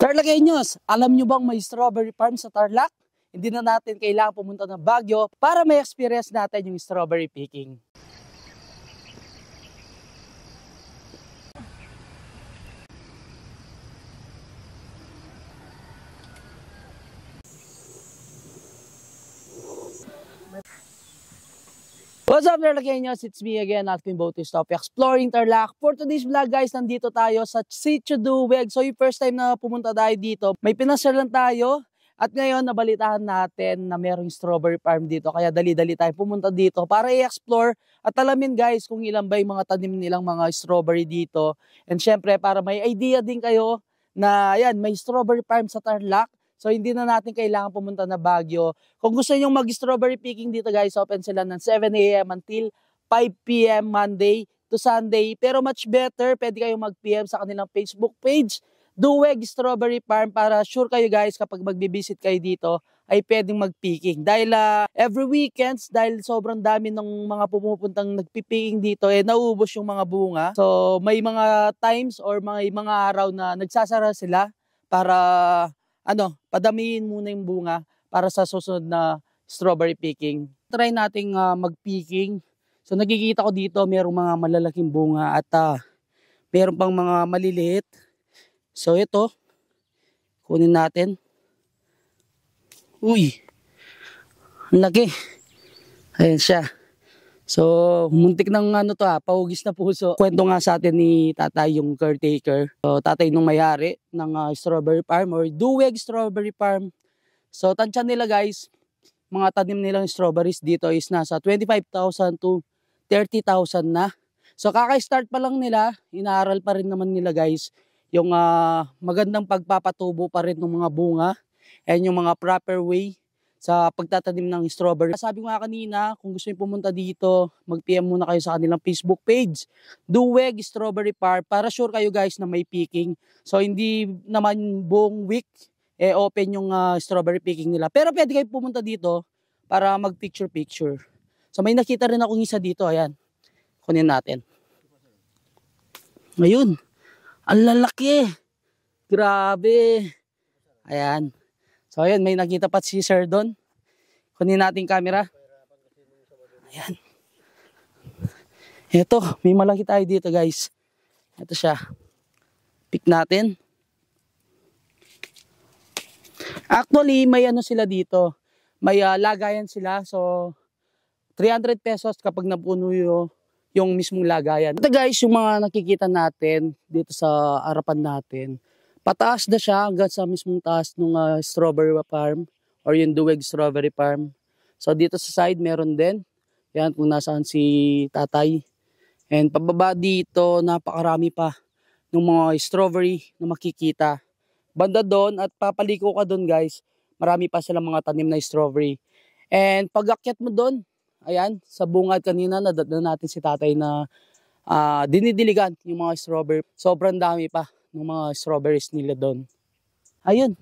Tarlakeños, alam nyo bang may strawberry farm sa Tarlac? Hindi na natin kailangan pumunta ng Baguio para may experience natin yung strawberry picking. What's up Tarlakeños? It's me again, Alvin Bautista of Exploring Tarlac. For today's vlog guys, nandito tayo sa Sitio Duweg. So yung first time na pumunta tayo dito, may pinasyalan tayo. At ngayon, nabalitahan natin na mayroong strawberry farm dito. Kaya dali-dali tayo pumunta dito para i-explore at alamin guys kung ilan ba yung mga tanim nilang mga strawberry dito. And syempre, para may idea din kayo na yan, may strawberry farm sa Tarlac. So hindi na natin kailangan pumunta na Baguio. Kung gusto nyo mag-strawberry picking dito guys, open sila ng 7 AM until 5 PM Monday to Sunday. Pero much better, pwede kayong mag-PM sa kanilang Facebook page, Duweg Strawberry Farm, para sure kayo guys kapag magbibisit kayo dito ay pwedeng mag-picking. Dahil every weekends, dahil sobrang dami ng mga pumupuntang nagpipicking dito, nauubos yung mga bunga. So may mga times or may mga araw na nagsasara sila para padamihin muna yung bunga para sa susunod na strawberry picking. Try nating mag-picking. So nakikita ko dito mayroong mga malalaking bunga at mayroong pang mga maliliit. So ito, kunin natin. Uy, ang laki. Ayan siya. So, muntik ng pahugis na puso. Kwento nga sa atin ni tatay yung caretaker. So, tatay nung mayari ng strawberry farm or Duweg Strawberry Farm. So, tansya nila guys, mga tanim nilang strawberries dito is nasa 25,000 to 30,000 na. So, kaka-start pa lang nila, inaaral pa rin naman nila guys, yung magandang pagpapatubo pa rin ng mga bunga and yung mga proper way sa pagtatanim ng strawberry. Sabi ko nga kanina, kung gusto niyo pumunta dito, mag-PM muna kayo sa kanilang Facebook page, Duweg Strawberry Farm, para sure kayo guys na may picking. So hindi naman buong week open yung strawberry picking nila. Pero pwede kayo pumunta dito para mag-picture-picture. So may nakita rin akong isa dito, ayan. Kunin natin. Ayun. Ang lalaki. Grabe. Ayan. So ayan, may nakita pa si Sir doon. Kunin natin camera. Ayan. Ito, may malaki tayo dito guys. Ito siya. Pick natin. Actually, may sila dito. May lagayan sila. So, 300 pesos kapag napuno yung mismong lagayan. Ito guys, yung mga nakikita natin dito sa harapan natin. Pataas na siya hanggang sa mismong taas ng strawberry farm or yung Duweg Strawberry Farm. So dito sa side meron din. Yan kung nasaan si tatay. And pababa dito napakarami pa ng mga strawberry na makikita. Banda doon at papaliko ka doon guys, marami pa silang mga tanim na strawberry. And pag akyat mo doon, ayan, sa bungad kanina nadatnan natin si tatay na dinidiligan yung mga strawberry. Sobrang dami pa ng mga strawberries nila doon. Ayun.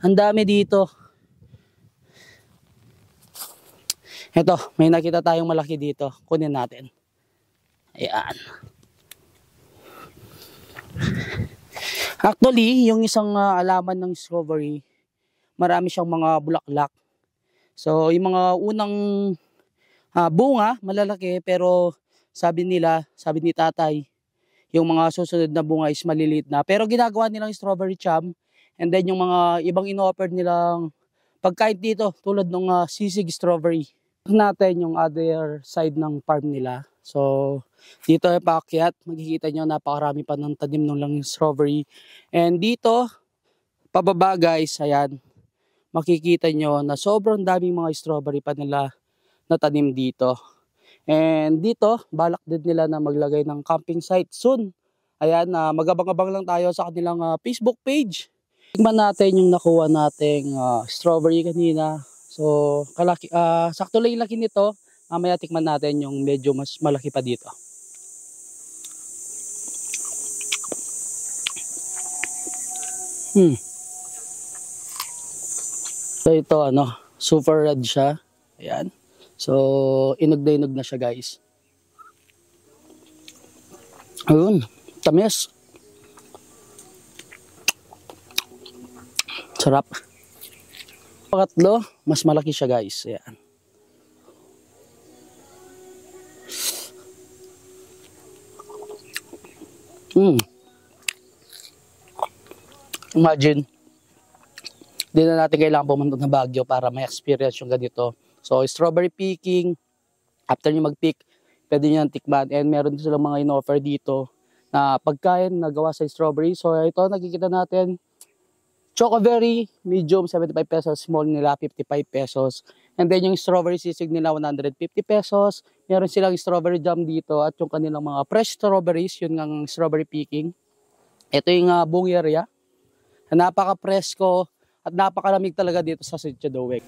Ang dami dito. Ito, may nakita tayong malaki dito. Kunin natin. Ayan. Actually, yung isang alaman ng strawberry, marami siyang mga bulaklak. So, yung mga unang bunga, malalaki, pero sabi ni tatay, yung mga susunod na bunga is maliliit na. Pero ginagawa nilang strawberry jam. And then yung mga ibang ino-offer nilang pagkain dito, tulad ng sisig strawberry. Natin yung other side ng farm nila. So, dito ay paakyat. Makikita nyo, napakarami pa ng tanim ng lang strawberry. And dito, pababa guys, ayan, makikita nyo na sobrang daming mga strawberry pa nila na tanim dito. And dito, balak din nila na maglagay ng camping site soon. Ayan, magabang-abang lang tayo sa kanilang Facebook page. Tignan natin yung nakuha nating strawberry kanina. So, sakto lang yung laki nito. Mamaya tikman natin yung medyo mas malaki pa dito. So, ito super red siya. Ayan. So, inog na siya guys. Ayun, tamis. Sarap. Pangatlo, mas malaki siya guys. Ayan. Imagine, di na natin kailangan pumunta ng Baguio para may experience yung ganito. So, strawberry picking, after nyo mag-pick, pwede nyo yung tikman. And meron din silang mga in-offer dito na pagkain na gawa sa strawberry. So, ito nakikita natin, Chocoberry, medium 75 pesos, small nila 55 pesos. And then yung strawberry sisig nila 150 pesos. Meron silang strawberry jam dito at yung kanilang mga fresh strawberries, yun ng strawberry picking. Ito yung buong area. Napaka-presko at napakalamig talaga dito sa Sitio Duweg.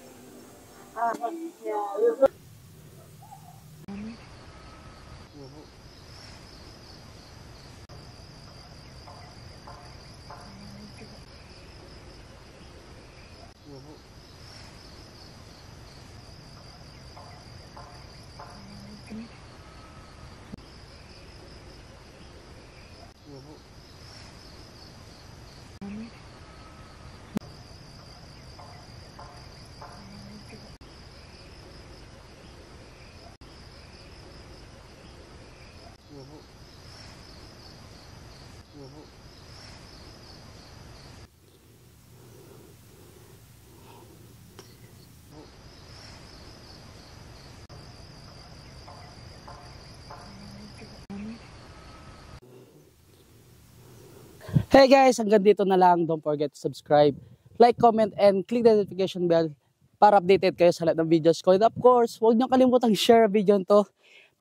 Hey guys, hanggang dito na lang. Don't forget to subscribe, like, comment, and click the notification bell para updated kayo sa lahat ng videos ko. And of course, huwag niyo kalimutang share video to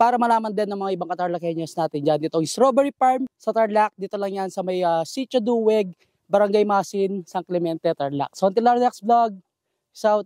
para malaman din ng mga ibang Katarlakeños natin dyan. Dito ang Strawberry Farm sa Tarlac. Dito lang yan sa may Sitio Duweg, Barangay Masin, San Clemente, Tarlac. So until our next vlog, peace out.